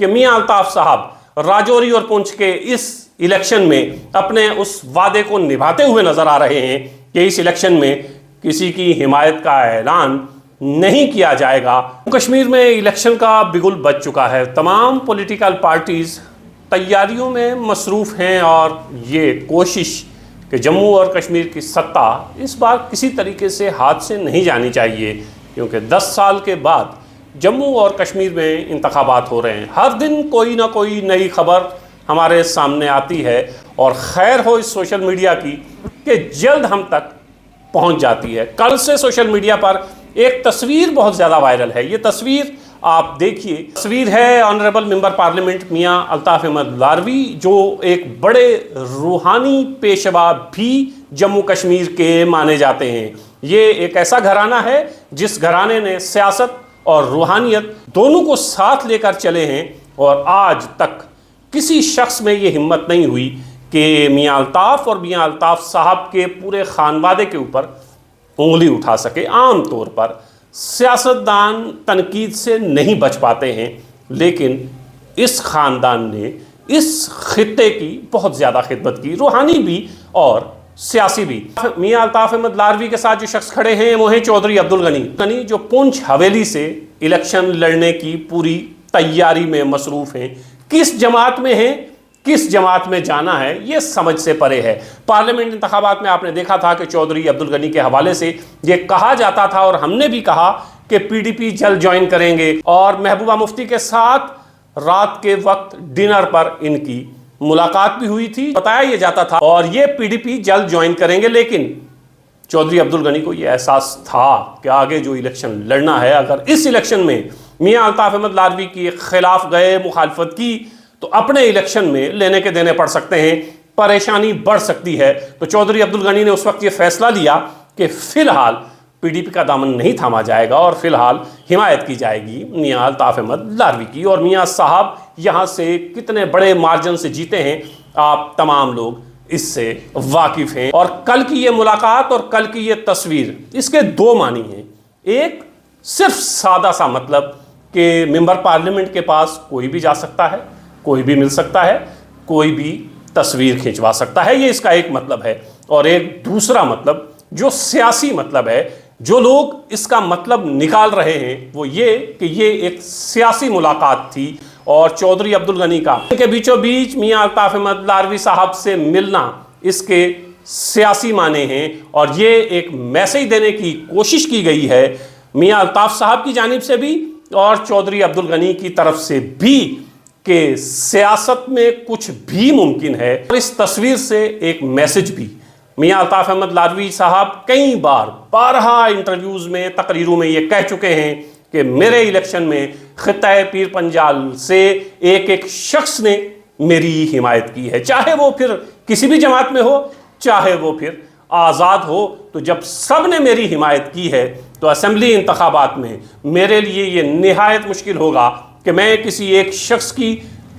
कि मियां अल्ताफ साहब राजौरी और पुंछ के इस इलेक्शन में अपने उस वादे को निभाते हुए नजर आ रहे हैं कि इस इलेक्शन में किसी की हिमायत का ऐलान नहीं किया जाएगा। कश्मीर में इलेक्शन का बिगुल बज चुका है। तमाम पॉलिटिकल पार्टीज तैयारियों में मसरूफ़ हैं और ये कोशिश कि जम्मू और कश्मीर की सत्ता इस बार किसी तरीके से हाथ से नहीं जानी चाहिए, क्योंकि 10 साल के बाद जम्मू और कश्मीर में इंतखाबात हो रहे हैं। हर दिन कोई ना कोई नई खबर हमारे सामने आती है और खैर हो इस सोशल मीडिया की कि जल्द हम तक पहुंच जाती है। कल से सोशल मीडिया पर एक तस्वीर बहुत ज़्यादा वायरल है। ये तस्वीर आप देखिए, तस्वीर है ऑनरेबल मेंबर पार्लियामेंट मियां अल्ताफ अहमद लारवी, जो एक बड़े रूहानी पेशवा भी जम्मू कश्मीर के माने जाते हैं। ये एक ऐसा घराना है जिस घराने ने सियासत और रूहानियत दोनों को साथ लेकर चले हैं और आज तक किसी शख्स में ये हिम्मत नहीं हुई कि मियां अल्ताफ और मियां अल्ताफ साहब के पूरे खानवादे के ऊपर उंगली उठा सके। आम तौर पर सियासतदान तनकीद से नहीं बच पाते हैं, लेकिन इस ख़ानदान ने इस खित्ते की बहुत ज़्यादा खिदमत की, रूहानी भी और सियासी भी। मियां अल्ताफ अहमद लारवी के साथ जो शख्स खड़े हैं वो हैं चौधरी अब्दुल गनी, जो पुंछ हवेली से इलेक्शन लड़ने की पूरी तैयारी में मसरूफ़ हैं। किस जमात में हैं, किस जमात में जाना है, ये समझ से परे है। पार्लियामेंट इंतखाबात में आपने देखा था कि चौधरी अब्दुल गनी के हवाले से ये कहा जाता था और हमने भी कहा कि पीडीपी जल्द ज्वाइन करेंगे, और महबूबा मुफ्ती के साथ रात के वक्त डिनर पर इनकी मुलाकात भी हुई थी। बताया ये जाता था और ये पीडीपी जल्द ज्वाइन करेंगे, लेकिन चौधरी अब्दुल गनी को ये एहसास था कि आगे जो इलेक्शन लड़ना है, अगर इस इलेक्शन में मियां अल्ताफ अहमद लारवी के खिलाफ गए, मुखालफत की, तो अपने इलेक्शन में लेने के देने पड़ सकते हैं, परेशानी बढ़ सकती है। तो चौधरी अब्दुल गनी ने उस वक्त ये फैसला लिया कि फिलहाल पीडीपी का दामन नहीं थामा जाएगा और फिलहाल हिमायत की जाएगी मियां अल्ताफ अहमद लारवी की। और मियां साहब यहाँ से कितने बड़े मार्जिन से जीते हैं, आप तमाम लोग इससे वाकिफ़ हैं। और कल की ये मुलाकात और कल की ये तस्वीर, इसके दो मानी हैं। एक सिर्फ सादा सा मतलब कि मेंबर पार्लियामेंट के पास कोई भी जा सकता है, कोई भी मिल सकता है, कोई भी तस्वीर खिंचवा सकता है, ये इसका एक मतलब है। और एक दूसरा मतलब जो सियासी मतलब है, जो लोग इसका मतलब निकाल रहे हैं वो ये कि ये एक सियासी मुलाकात थी और चौधरी अब्दुल गनी का के बीचों बीच मियां अल्ताफ अहमद लारवी साहब से मिलना इसके सियासी माने हैं। और ये एक मैसेज देने की कोशिश की गई है मियां अल्ताफ साहब की जानिब से भी और चौधरी अब्दुल गनी की तरफ से भी कि सियासत में कुछ भी मुमकिन है। और इस तस्वीर से एक मैसेज भी मियां अल्ताफ अहमद लारवी साहब कई बार 12 इंटरव्यूज़ में, तकरीरों में ये कह चुके हैं कि मेरे इलेक्शन में खित्ता पीर पंजाल से एक एक शख्स ने मेरी हिमायत की है, चाहे वो फिर किसी भी जमात में हो, चाहे वो फिर आज़ाद हो। तो जब सब ने मेरी हिमायत की है तो असेंबली इंतखाबात में मेरे लिए ये निहायत मुश्किल होगा कि मैं किसी एक शख्स की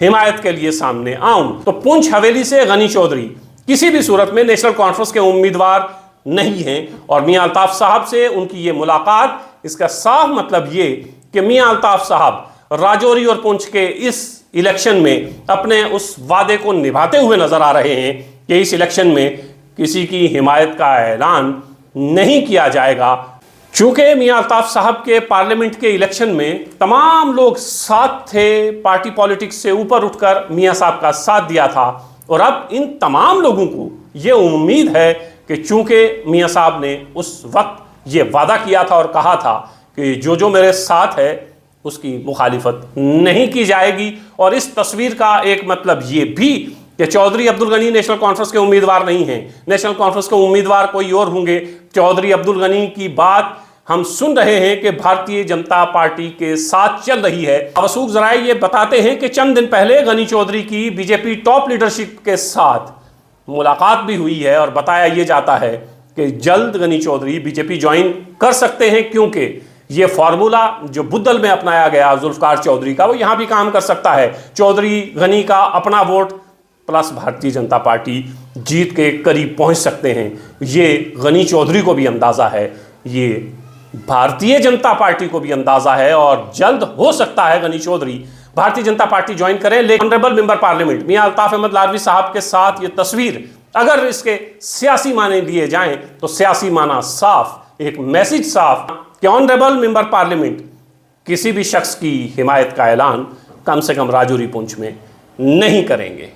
हिमायत के लिए सामने आऊं। तो पुंछ हवेली से गनी चौधरी किसी भी सूरत में नेशनल कॉन्फ्रेंस के उम्मीदवार नहीं हैं और मियां अल्ताफ साहब से उनकी ये मुलाकात, इसका साफ मतलब ये कि मियां अल्ताफ साहब राजौरी और पुंछ के इस इलेक्शन में अपने उस वादे को निभाते हुए नजर आ रहे हैं कि इस इलेक्शन में किसी की हिमायत का ऐलान नहीं किया जाएगा। चूंकि मियां अल्ताफ साहब के पार्लियामेंट के इलेक्शन में तमाम लोग साथ थे, पार्टी पॉलिटिक्स से ऊपर उठकर मियां साहब का साथ दिया था, और अब इन तमाम लोगों को ये उम्मीद है कि चूंकि मियां साहब ने उस वक्त ये वादा किया था और कहा था कि जो जो मेरे साथ है उसकी मुखालिफत नहीं की जाएगी। और इस तस्वीर का एक मतलब ये भी कि चौधरी अब्दुल गनी नेशनल कॉन्फ्रेंस के उम्मीदवार नहीं हैं, नेशनल कॉन्फ्रेंस के उम्मीदवार कोई और होंगे। चौधरी अब्दुल गनी की बात हम सुन रहे हैं कि भारतीय जनता पार्टी के साथ चल रही है। अवसूख जराए ये बताते हैं कि चंद दिन पहले गनी चौधरी की बीजेपी टॉप लीडरशिप के साथ मुलाकात भी हुई है और बताया ये जाता है कि जल्द गनी चौधरी बीजेपी ज्वाइन कर सकते हैं, क्योंकि ये फार्मूला जो बुद्धल में अपनाया गया जुल्फकार चौधरी का, वो यहाँ भी काम कर सकता है। चौधरी गनी का अपना vote plus Bharatiya Janata party जीत के करीब पहुँच सकते हैं। ये गनी चौधरी को भी अंदाज़ा है, ये भारतीय जनता पार्टी को भी अंदाज़ा है, और जल्द हो सकता है गनी चौधरी भारतीय जनता पार्टी ज्वाइन करें। लेकिन ऑनरेबल मेंबर पार्लियामेंट मियां अल्ताफ अहमद लारवी साहब के साथ ये तस्वीर अगर इसके सियासी माने दिए जाएं तो सियासी माना साफ, एक मैसेज साफ कि ऑनरेबल मेंबर पार्लियामेंट किसी भी शख्स की हिमायत का ऐलान कम से कम राजौरी पुंछ में नहीं करेंगे।